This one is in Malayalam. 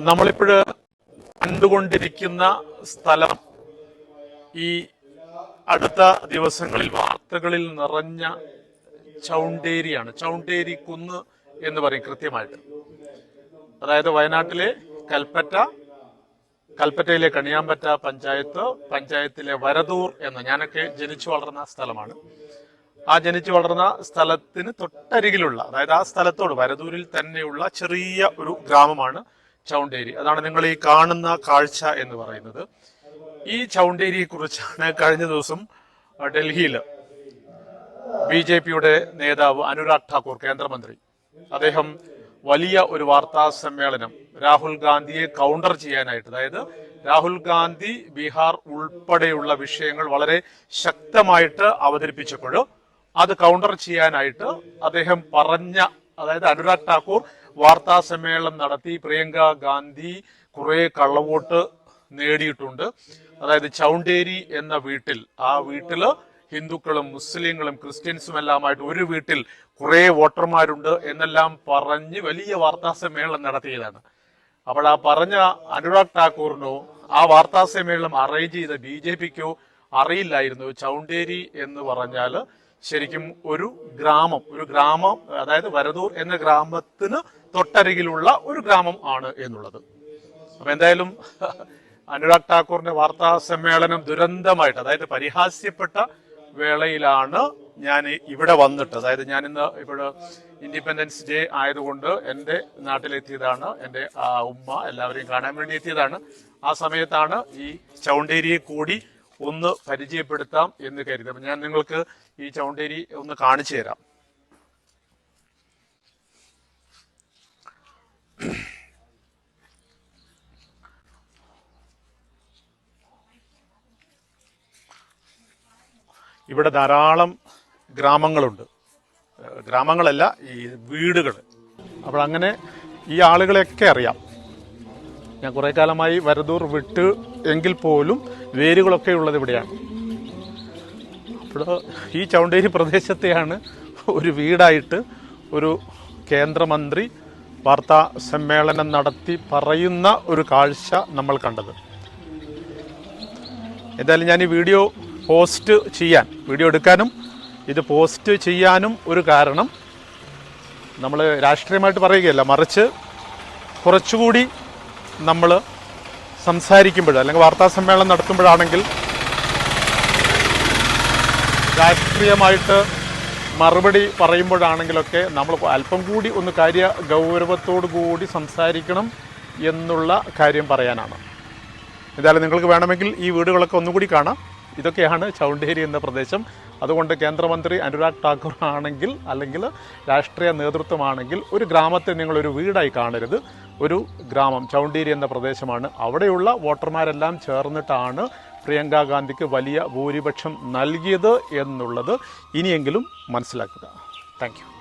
നമ്മളിപ്പോഴ് കണ്ടുകൊണ്ടിരിക്കുന്ന സ്ഥലം ഈ അടുത്ത ദിവസങ്ങളിൽ വാർത്തകളിൽ നിറഞ്ഞ ചൗണ്ടേരിയാണ്. ചൗണ്ടേരി കുന്ന് എന്ന് പറയും കൃത്യമായിട്ട്. അതായത് വയനാട്ടിലെ കൽപ്പറ്റയിലെ കണിയാമ്പറ്റ പഞ്ചായത്തിലെ വരദൂർ എന്ന, ഞാനൊക്കെ ജനിച്ചു വളർന്ന സ്ഥലമാണ്. ആ ജനിച്ചു വളർന്ന സ്ഥലത്തിന് തൊട്ടരികിലുള്ള, അതായത് ആ സ്ഥലത്തോട് വരദൂരിൽ തന്നെയുള്ള ചെറിയ ഒരു ഗ്രാമമാണ് ചൗണ്ടേരി. അതാണ് നിങ്ങൾ ഈ കാണുന്ന കാഴ്ച എന്ന് പറയുന്നത്. ഈ ചൗണ്ടേരിയെ കുറിച്ചാണ് കഴിഞ്ഞ ദിവസം ഡൽഹിയിൽ BJPയുടെ നേതാവ് അനുരാഗ് ഠാക്കൂർ, കേന്ദ്രമന്ത്രി, അദ്ദേഹം വലിയ ഒരു വാർത്താ സമ്മേളനം രാഹുൽ ഗാന്ധിയെ കൗണ്ടർ ചെയ്യാനായിട്ട്, അതായത് രാഹുൽ ഗാന്ധി ബീഹാർ ഉൾപ്പെടെയുള്ള വിഷയങ്ങൾ വളരെ ശക്തമായിട്ട് അവതരിപ്പിച്ചപ്പോൾ അത് കൗണ്ടർ ചെയ്യാനായിട്ട് അദ്ദേഹം അതായത് അനുരാഗ് ഠാക്കൂർ വാർത്താ സമ്മേളനം നടത്തി പ്രിയങ്ക ഗാന്ധി കുറെ കള്ളവോട്ട് നേടിയിട്ടുണ്ട്. അതായത് ചൗണ്ടേരി എന്ന വീട്ടിൽ, ആ വീട്ടില് ഹിന്ദുക്കളും മുസ്ലിങ്ങളും ക്രിസ്ത്യൻസും എല്ലാമായിട്ട് ഒരു വീട്ടിൽ കുറെ വോട്ടർമാരുണ്ട് എന്നെല്ലാം പറഞ്ഞ് വലിയ വാർത്താ സമ്മേളനം നടത്തിയതാണ്. അപ്പോൾ ആ പറഞ്ഞ അനുരാഗ് ഠാക്കൂറിനോ ആ വാർത്താ സമ്മേളനം അറേഞ്ച് ചെയ്ത BJPക്കോ അറിയില്ലായിരുന്നു ചൗണ്ടേരി എന്ന് പറഞ്ഞാൽ ശരിക്കും ഒരു ഗ്രാമം, അതായത് വരദൂർ എന്ന ഗ്രാമത്തിന് തൊട്ടരികിലുള്ള ഒരു ഗ്രാമം ആണ് എന്നുള്ളത്. അപ്പൊ എന്തായാലും അനുരാഗ് ഠാക്കൂറിന്റെ വാർത്താ സമ്മേളനം ദുരന്തമായിട്ട്, അതായത് പരിഹാസ്യപ്പെട്ട വേളയിലാണ് ഞാൻ ഇവിടെ വന്നിട്ട്, അതായത് ഞാനിന്ന് ഇവിടെ ഇൻഡിപെൻഡൻസ് ഡേ ആയതുകൊണ്ട് എൻ്റെ നാട്ടിലെത്തിയതാണ്. എൻ്റെ ഉമ്മ എല്ലാവരെയും കാണാൻ വേണ്ടി എത്തിയതാണ്. ആ സമയത്താണ് ഈ ചൗണ്ടേരിയെ കൂടി ഒന്ന് പരിചയപ്പെടുത്താം എന്ന് കരുതി. അപ്പം ഞാൻ നിങ്ങൾക്ക് ഈ ചൗണ്ടേരി ഒന്ന് കാണിച്ചു തരാം. ഇവിടെ ധാരാളം ഗ്രാമങ്ങളല്ല, ഈ വീടുകൾ. അപ്പോൾ അങ്ങനെ ഈ ആളുകളെയൊക്കെ അറിയാം. ഞാൻ കുറേ കാലമായി വരദൂർ വിട്ട് എങ്കിൽ പോലും വേരുകളൊക്കെ ഉള്ളത് ഇവിടെയാണ്. അപ്പോൾ ഈ ചൗണ്ടേരി പ്രദേശത്തെയാണ് ഒരു വീടായിട്ട് ഒരു കേന്ദ്രമന്ത്രി വാർത്താ സമ്മേളനം നടത്തി പറയുന്ന ഒരു കാഴ്ച നമ്മൾ കണ്ടത്. എന്തായാലും ഞാൻ ഈ വീഡിയോ എടുക്കാനും ഇത് പോസ്റ്റ് ചെയ്യാനും ഒരു കാരണം, നമ്മൾ രാഷ്ട്രീയമായിട്ട് പറയുകയല്ല, മറിച്ച് കുറച്ചുകൂടി നമ്മൾ സംസാരിക്കുമ്പോൾ അല്ലെങ്കിൽ വാർത്താ സമ്മേളനം നടത്തുമ്പോഴാണെങ്കിൽ രാഷ്ട്രീയമായിട്ട് മറുപടി പറയുമ്പോഴാണെങ്കിലൊക്കെ നമ്മൾ അല്പം കൂടി ഒന്ന് ഗൗരവത്തോടു കൂടി സംസാരിക്കണം എന്നുള്ള കാര്യം പറയാനാണ്. എന്തായാലും നിങ്ങൾക്ക് വേണമെങ്കിൽ ഈ വീടുകളൊക്കെ ഒന്നുകൂടി കാണാം. ഇതൊക്കെയാണ് ചൗണ്ടേരി എന്ന പ്രദേശം. അതുകൊണ്ട് കേന്ദ്രമന്ത്രി അനുരാഗ് ഠാക്കൂർ ആണെങ്കിൽ, അല്ലെങ്കിൽ രാഷ്ട്രീയ നേതൃത്വമാണെങ്കിൽ, ഒരു ഗ്രാമത്തെ നിങ്ങളൊരു വീടായി കാണരുത്. ഒരു ഗ്രാമം, ചൗണ്ടേരി എന്ന പ്രദേശമാണ്. അവിടെയുള്ള വോട്ടർമാരെല്ലാം ചേർന്നിട്ടാണ് പ്രിയങ്ക ഗാന്ധിക്ക് വലിയ ഭൂരിപക്ഷം നൽകിയത് എന്നുള്ളത് ഇനിയെങ്കിലും മനസ്സിലാക്കുക. Thank you.